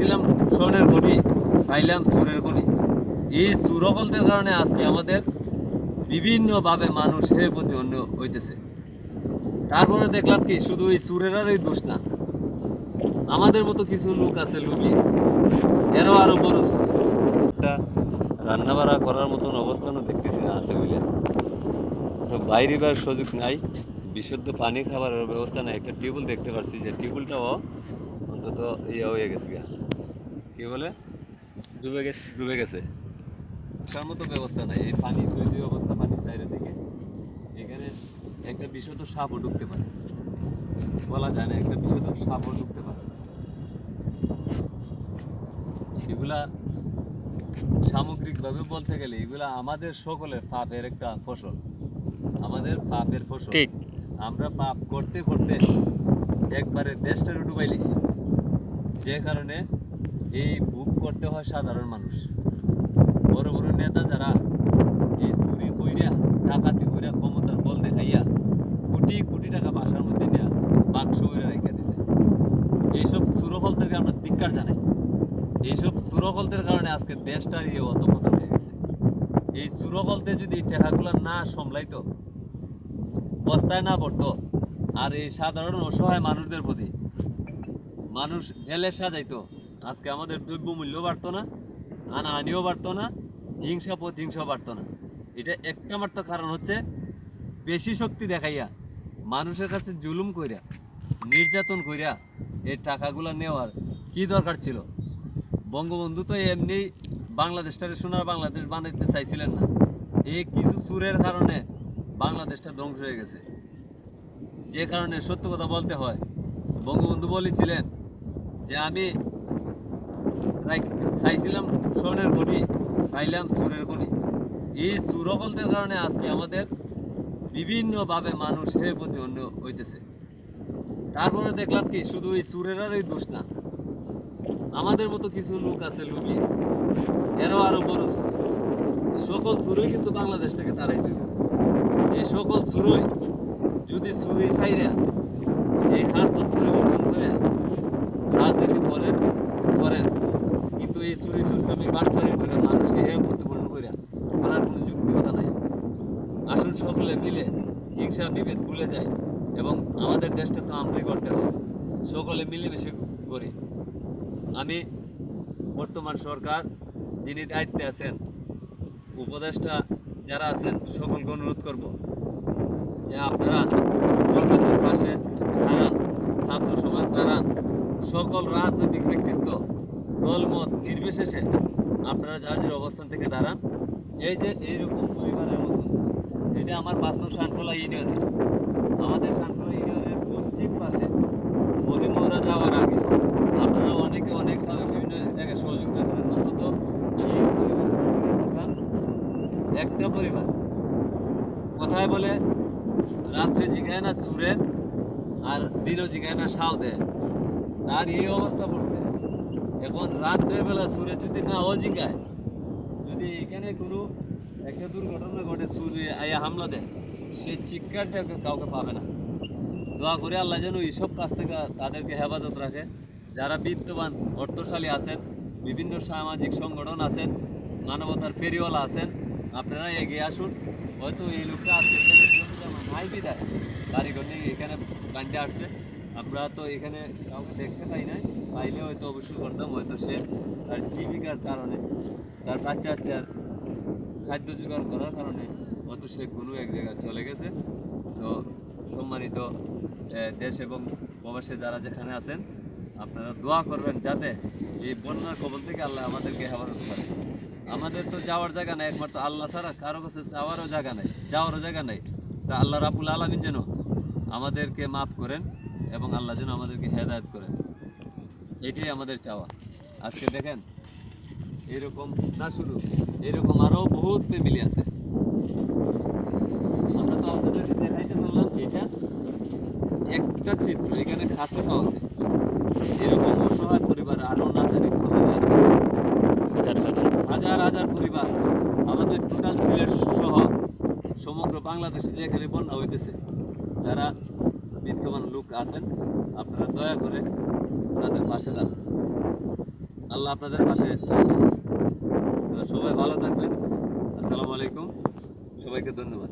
চাইছিলাম স্বর্ণের খনি, পাইলাম সুরের খনি। এই সুরকলদের কারণে আজকে আমাদের বিভিন্নভাবে মানুষ হে প্রতিপন্ন হইতেছে। তারপরে দেখলাম কি শুধু এই সুরেরারই দোষ না, আমাদের মতো কিছু লোক আছে লুবি, এরও আরো বড় সুর। একটা রান্না বাড়া করার মতন অবস্থানও দেখতেছি না আছে বলে, তো বাইরে বার সুযোগ নাই, বিশুদ্ধ পানি খাবারের ব্যবস্থা নাই। একটা টিউবওয়েল দেখতে পাচ্ছি, যে টিউবওয়েলটাও অন্তত ইয়ে হয়ে গেছে গা, কি বলে, ডুবে গেছে। তার মতো ব্যবস্থা নাই, এই পানি তৈরি অবস্থা, পানি সাইডের দিকে এখানে একটা বিশুদ্ধ সাপও ঢুকতে পারে, বলা যায় না, একটা বিশুদ্ধ সাপও ঢুকতে পারে। এগুলা সামগ্রিকভাবে বলতে গেলে এগুলা আমাদের সকলের পাপের একটা ফসল, আমাদের পাপের ফসল। ঠিক। আমরা পাপ করতে করতে একবারে দেশটারে ডুবাই লিছি, যে কারণে এই ভোগ করতে হয় সাধারণ মানুষ। বড় বড় নেতা যারা এই চুরি কইরা, ডাকাতি কইরা, ক্ষমতার বল দেখাইয়া কোটি কোটি টাকা বাসার মধ্যে নেওয়া বাক্স কইরা রেখে দিছে, এইসব চুরকলদেরকে আমরা ধিক্কার জানাই। এইসব চুরকলদের কারণে আজকে দেশটার ইয়ে অধঃপতন হয়ে গেছে। এই চুরকলতে যদি টাকাগুলো না সামলাইতো, বস্তায় না পড়তো, আর এই সাধারণ অসহায় মানুষদের প্রতি মানুষ ঢেলে সাজাইতো, আজকে আমাদের দ্রব্যমূল্য বাড়তো না, আনাহানিও বাড়তো না, হিংসা প্রতিহিংসাও বাড়তো না। এটা একটা মাত্র কারণ হচ্ছে বেশি শক্তি দেখাইয়া, মানুষের কাছে জুলুম কইরা, নির্যাতন কইরা এই টাকাগুলো নেওয়ার কি দরকার ছিল? বঙ্গবন্ধু তো এমনি বাংলাদেশটারে সোনার বাংলাদেশ বানাইতে চাইছিলেন না, এই কিছু চুরের কারণে বাংলাদেশটা ধ্বংস হয়ে গেছে। যে কারণে সত্য কথা বলতে হয়, বঙ্গবন্ধু বলেছিলেন যে আমি চাইছিলাম স্বর্ণের খনি, পাইলাম সুরের খনি। এই সুরকলদের কারণে আজকে আমাদের বিভিন্নভাবে মানুষ হে প্রতিপন্ন হইতেছে। তারপরে দেখলাম কি শুধু এই সুরেরারই দোষ না, আমাদের মতো কিছু লোক আছে লুবি, এরও আরো বড় সুর। সকল চুরই কিন্তু বাংলাদেশ থেকে তারাই দেবে। এই সকল চুরই যদি চুরি চাইরা এই হাসপাত পরিবর্তন করে রাজনীতি করেন, কিন্তু এই চুরি সুস্থামি বাটফারি করে মানুষকে হে প্রতিপন্ন করে করার কোনো যুক্তিকতা নাই। আসুন সকলে মিলে হিংসা বিভেদ ভুলে যায়, এবং আমাদের দেশটা তো আমরাই করতে হবে, সকলে মিলেমিশে করি। আমি বর্তমান সরকার যিনি দায়িত্বে আছেন, উপদেষ্টা যারা আছেন, সকলকে অনুরোধ করব যে আপনারা কলকাতার পাশে দাঁড়ান, ছাত্র সমাজ দাঁড়ান, সকল রাজনৈতিক ব্যক্তিত্ব দলমত নির্বিশেষে আপনারা যার যার অবস্থান থেকে দাঁড়ান। এই যে এইরকম পরিবারের মতো, এটা আমার 5 নং শানখোলা ইউনিয়নে, আমাদের শানখোলা ইউনিয়নের পশ্চিম পাশে মহিমরা যাওয়ার আগে আপনারা অনেকে অনেকভাবে বিভিন্ন জায়গায় সহযোগিতা করেন। অন্তত এই পরিবার একটা পরিবার কথায় বলে রাত্রে জিগায় না চুরে, আর দিনও জিগায় না সাও দেয়, তার এই অবস্থা পড়ছে। এখন রাত্রের বেলা চুরে যদি না ও জিগায়, যদি এখানে কোনো একটা দুর্ঘটনা ঘটে, চুরে আয়া হামলা দেয়, সে চিৎকার কাউকে পাবে না। দোয়া করে আল্লাহ যেন এইসব কাজ থেকে তাদেরকে হেফাজত রাখে। যারা বিত্তবান অর্থশালী আছেন, বিভিন্ন সামাজিক সংগঠন আছেন, মানবতার ফেরিওয়ালা আছেন, আপনারা এগিয়ে আসুন। হয়তো এই লোকটা আজকে নাই বিদায় কারিগর নিয়ে এখানে বান্ধে আসছে, আমরা তো এখানে কাউকে দেখতে পাই নাই, পাইলে হয়তো অবশ্যই করতাম। হয়তো সে তার জীবিকার কারণে, তার বাচ্চার খাদ্য জোগাড় করার কারণে হয়তো সে কোনো এক জায়গায় চলে গেছে। তো সম্মানিত দেশ এবং প্রবাসে যারা যেখানে আছেন, আপনারা দোয়া করবেন যাতে এই বন্যার কবল থেকে আল্লাহ আমাদেরকে হেফাজত করে। আমাদের তো যাওয়ার জায়গা নেই, একমাত্র আল্লাহ ছাড়া কারো কাছে যাওয়ারও জায়গা নেই, যাওয়ারও জায়গা নেই। তা আল্লাহ রাব্বুল আলামিন যেন আমাদেরকে মাফ করেন এবং আল্লাহ যেন আমাদেরকে হেদায়েত করেন, এটাই আমাদের চাওয়া। আজকে দেখেন এরকম না, শুধু এরকম আরও বহুত ফ্যামিলি আছে। আমরা তো আপনাদেরকে দেখাইতে পারলাম এটা একটা চিত্র, এখানে খাসি পাওয়া যায়। এরকম অসহায় পরিবার আরও না জানি আছে, হাজার হাজার পরিবার আমাদের টোটাল সিলেট সহ সমগ্র বাংলাদেশে যেখানে বন্যা হইতেছে, যারা বিদ্যমান লোক আছেন, আপনারা দয়া করে তাদের পাশে দাঁড়ান। আল্লাহ আপনাদের পাশে থাকবে। তো সবাই ভালো থাকবেন। আসসালামু আলাইকুম, সবাইকে ধন্যবাদ।